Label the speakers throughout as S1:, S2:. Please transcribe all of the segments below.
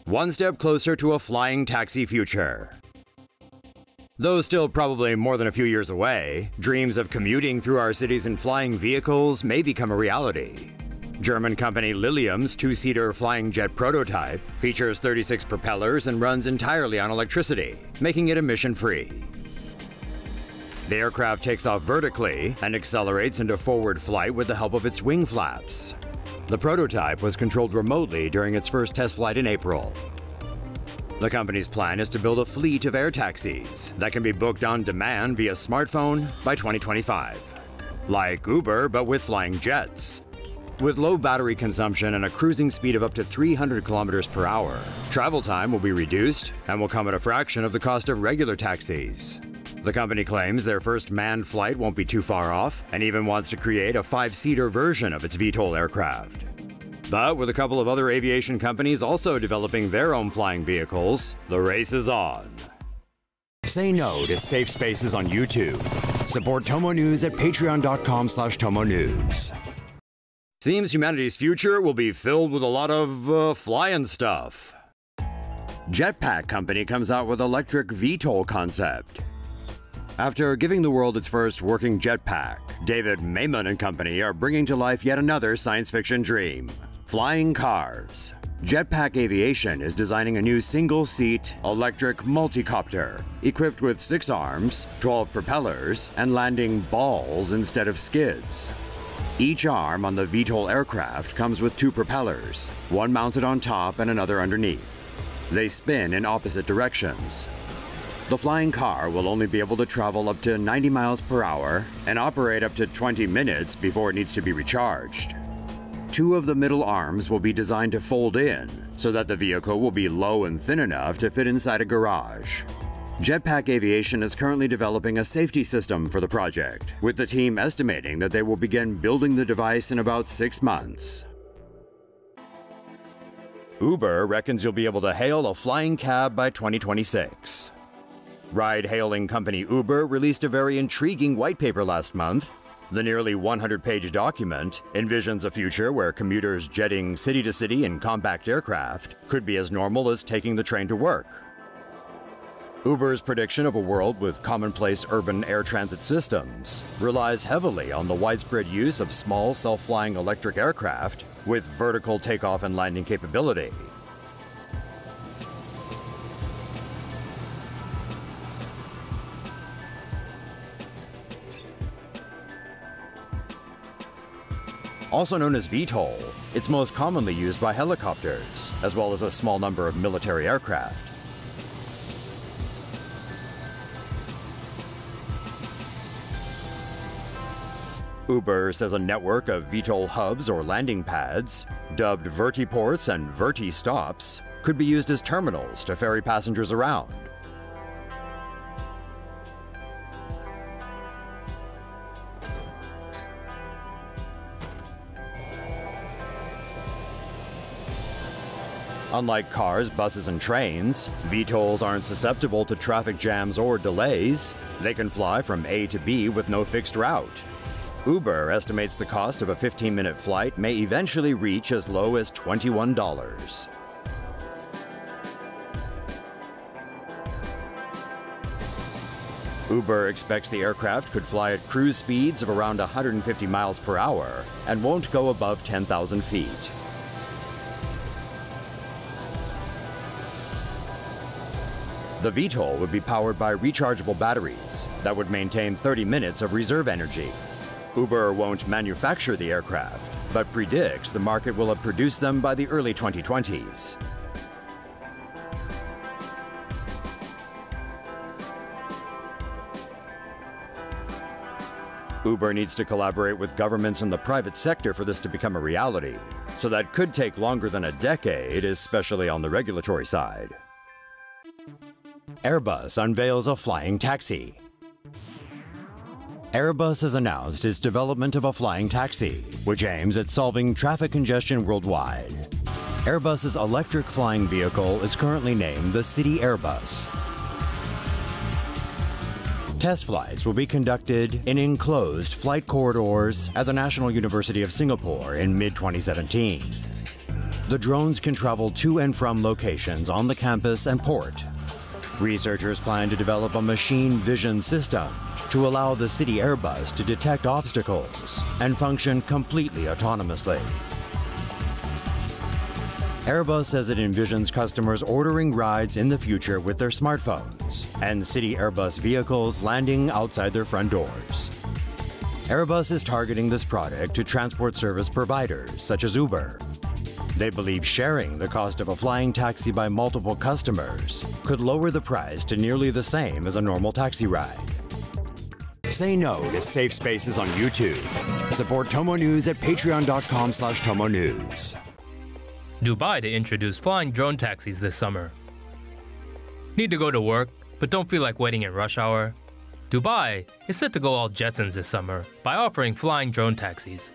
S1: one step closer to a flying taxi future. Though still probably more than a few years away, dreams of commuting through our cities in flying vehicles may become a reality. German company Lilium's two-seater flying jet prototype features 36 propellers and runs entirely on electricity, making it emission-free. The aircraft takes off vertically and accelerates into forward flight with the help of its wing flaps. The prototype was controlled remotely during its first test flight in April. The company's plan is to build a fleet of air taxis that can be booked on demand via smartphone by 2025. Like Uber, but with flying jets. With low battery consumption and a cruising speed of up to 300 kilometers per hour, travel time will be reduced and will come at a fraction of the cost of regular taxis. The company claims their first manned flight won't be too far off and even wants to create a 5-seater version of its VTOL aircraft. But with a couple of other aviation companies also developing their own flying vehicles, the race is on. Say no to safe spaces on YouTube. Support TomoNews at patreon.com/TomoNews. Seems humanity's future will be filled with a lot of flying stuff. JETPACK company comes out with electric VTOL concept. After giving the world its first working jetpack, David Mayman and company are bringing to life yet another science fiction dream: flying cars. JETPACK Aviation is designing a new single-seat electric multicopter equipped with 6 arms, 12 propellers, and landing balls instead of skids. Each arm on the VTOL aircraft comes with 2 propellers, one mounted on top and another underneath. They spin in opposite directions. The flying car will only be able to travel up to 90 miles per hour and operate up to 20 minutes before it needs to be recharged. 2 of the middle arms will be designed to fold in so that the vehicle will be low and thin enough to fit inside a garage. JETPACK Aviation is currently developing a safety system for the project, with the team estimating that they will begin building the device in about 6 months. Uber reckons you'll be able to hail a flying cab by 2026. Ride-hailing company Uber released a very intriguing white paper last month. The nearly 100-page document envisions a future where commuters jetting city to city in compact aircraft could be as normal as taking the train to work. Uber's prediction of a world with commonplace urban air transit systems relies heavily on the widespread use of small self-flying electric aircraft with vertical takeoff and landing capability. Also known as VTOL, it's most commonly used by helicopters, as well as a small number of military aircraft. Uber says a network of VTOL hubs or landing pads, dubbed vertiports and verti-stops, could be used as terminals to ferry passengers around. Unlike cars, buses, and trains, VTOLs aren't susceptible to traffic jams or delays. They can fly from A to B with no fixed route. Uber estimates the cost of a 15-minute flight may eventually reach as low as $21. Uber expects the aircraft could fly at cruise speeds of around 150 miles per hour and won't go above 10,000 feet. The VTOL would be powered by rechargeable batteries that would maintain 30 minutes of reserve energy. Uber won't manufacture the aircraft, but predicts the market will have produced them by the early 2020s. Uber needs to collaborate with governments and the private sector for this to become a reality, so that could take longer than a decade, especially on the regulatory side. AIRBUS unveils a flying taxi. AIRBUS has announced its development of a flying taxi, which aims at solving traffic congestion worldwide. AIRBUS's electric flying vehicle is currently named the City AIRBUS. Test flights will be conducted in enclosed flight corridors at the National University of Singapore in mid-2017. The drones can travel to and from locations on the campus and port. Researchers plan to develop a machine vision system to allow the city AIRBUS to detect obstacles and function completely autonomously. AIRBUS says it envisions customers ordering rides in the future with their smartphones and city AIRBUS vehicles landing outside their front doors. AIRBUS is targeting this product to transport service providers such as Uber. They believe sharing the cost of a flying taxi by multiple customers could lower the price to nearly the same as a normal taxi ride. Say no to safe spaces on YouTube. Support TomoNews at patreon.com/TomoNews.
S2: Dubai to introduce flying drone taxis this summer. Need to go to work, but don't feel like waiting in rush hour? Dubai is set to go all Jetsons this summer by offering flying drone taxis.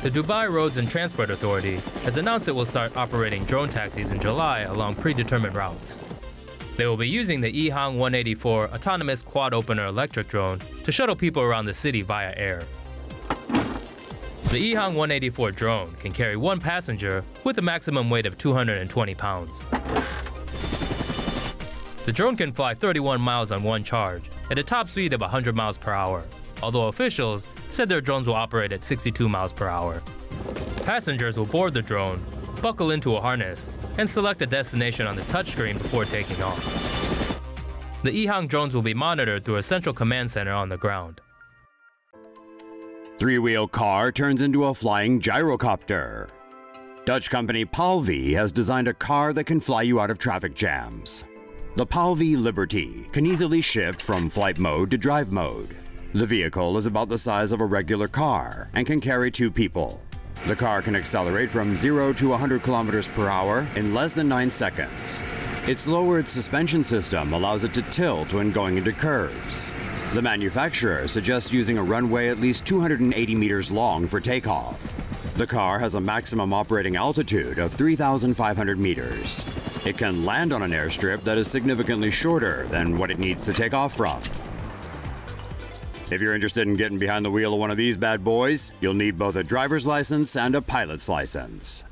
S2: The Dubai Roads and Transport Authority has announced it will start operating drone taxis in July along predetermined routes. They will be using the EHang 184 autonomous quad-opener electric drone to shuttle people around the city via air. The EHang 184 drone can carry one passenger with a maximum weight of 220 pounds. The drone can fly 31 miles on one charge at a top speed of 100 miles per hour, although officials said their drones will operate at 62 miles per hour. Passengers will board the drone, buckle into a harness, and select a destination on the touchscreen before taking off. The EHang drones will be monitored through a central command center on the ground.
S1: Three-wheel car turns into a flying gyrocopter. Dutch company Palvi has designed a car that can fly you out of traffic jams. The Palvi Liberty can easily shift from flight mode to drive mode. The vehicle is about the size of a regular car and can carry 2 people. The car can accelerate from 0 to 100 kilometers per hour in less than 9 seconds. Its lowered suspension system allows it to tilt when going into curves. The manufacturer suggests using a runway at least 280 meters long for takeoff. The car has a maximum operating altitude of 3,500 meters. It can land on an airstrip that is significantly shorter than what it needs to take off from. If you're interested in getting behind the wheel of one of these bad boys, you'll need both a driver's license and a pilot's license.